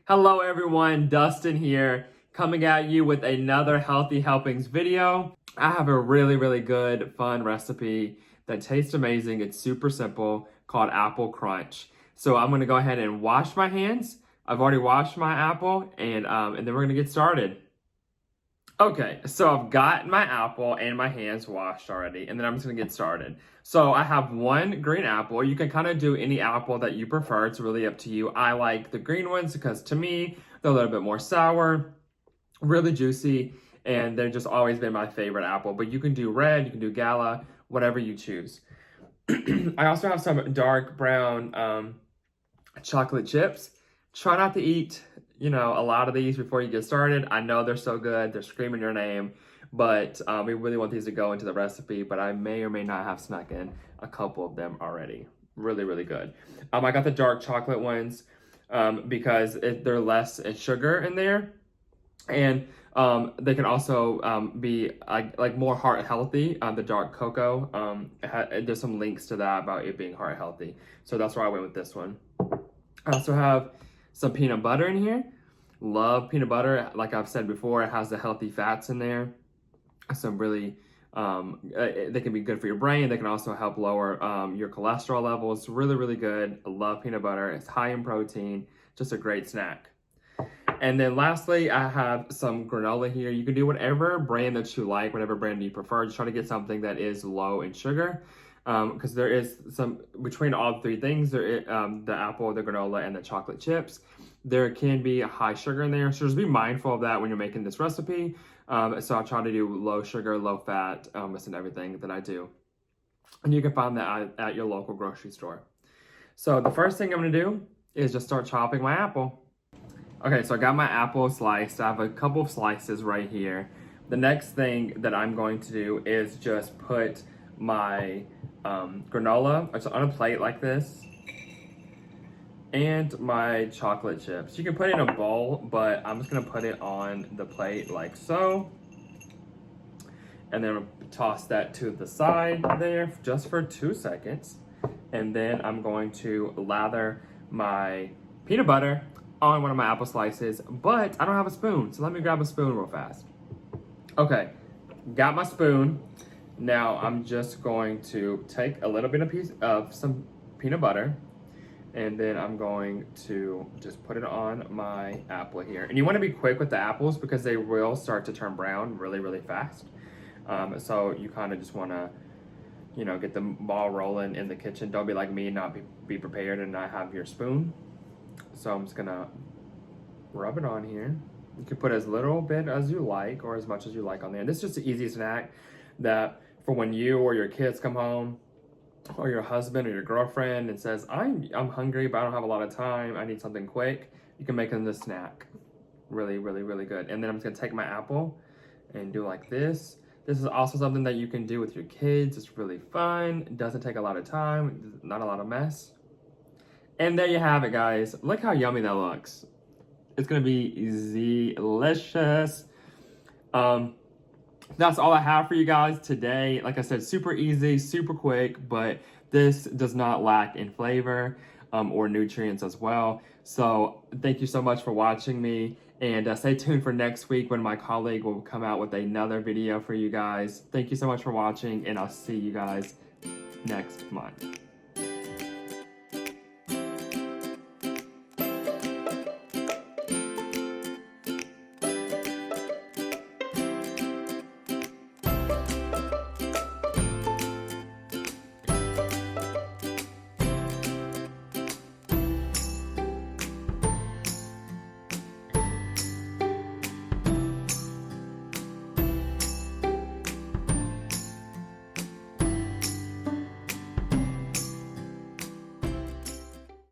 Hello everyone, Dustin here, coming at you with another Healthy Helpings video. I have a really good, fun recipe that tastes amazing. It's super simple, called Apple Crunch. So I'm gonna go ahead and wash my hands. I've already washed my apple, and then we're gonna get started. Okay, so I've got my apple and my hands washed already, and then I'm just gonna get started. So I have one green apple. You can kind of do any apple that you prefer. It's really up to you. I like the green ones because to me, they're a little bit more sour, really juicy, and they've just always been my favorite apple. But you can do red, you can do gala, whatever you choose. I also have some dark brown chocolate chips. Try not to eat, a lot of these before you get started. I know they're so good. They're screaming your name, but we really want these to go into the recipe, but I may or may not have snuck in a couple of them already. Really good. I got the dark chocolate ones because they're less sugar in there, and they can also be like more heart healthy. The dark cocoa, there's some links to that about it being heart healthy. So that's why I went with this one. I also have some peanut butter in here. Love peanut butter. Like I've said before, it has the healthy fats in there. Some really, they can be good for your brain. They can also help lower your cholesterol levels. Really good. I love peanut butter. It's high in protein. Just a great snack. And then lastly, I have some granola here. You can do whatever brand that you like, whatever brand you prefer. Just try to get something that is low in sugar. Because there is some, between all three things, the apple, the granola, and the chocolate chips, there can be a high sugar in there. So just be mindful of that when you're making this recipe. So I try to do low sugar, low fat, and everything that I do. And you can find that at your local grocery store. So the first thing I'm gonna do is just start chopping my apple. Okay, so I got my apple sliced. I have a couple of slices right here. The next thing that I'm going to do is just put my granola on a plate like this, and my chocolate chips. You can put it in a bowl, but I'm just gonna put it on the plate like so. And then toss that to the side there just for 2 seconds. And then I'm going to lather my peanut butter on one of my apple slices, but I don't have a spoon, so let me grab a spoon real fast. Okay, got my spoon. Now I'm just going to take a little bit of some peanut butter, and then I'm going to just put it on my apple here. And you want to be quick with the apples because they will start to turn brown really fast. So you kind of just want to, get the ball rolling in the kitchen. Don't be like me and not be prepared and not have your spoon. So I'm just gonna rub it on here. You can put as little bit as you like or as much as you like on there. And this is just an easy snack that for when you or your kids come home, or your husband or your girlfriend, and says, I'm hungry, but I don't have a lot of time. I need something quick. You can make them this snack. Really good. And then I'm just gonna take my apple and do like this. This is also something that you can do with your kids. It's really fun. It doesn't take a lot of time. Not a lot of mess. And there you have it, guys. Look how yummy that looks. It's gonna be delicious. That's all I have for you guys today. Like I said, super easy, super quick, but this does not lack in flavor or nutrients as well. So thank you so much for watching me, and stay tuned for next week when my colleague will come out with another video for you guys. Thank you so much for watching, and I'll see you guys next month.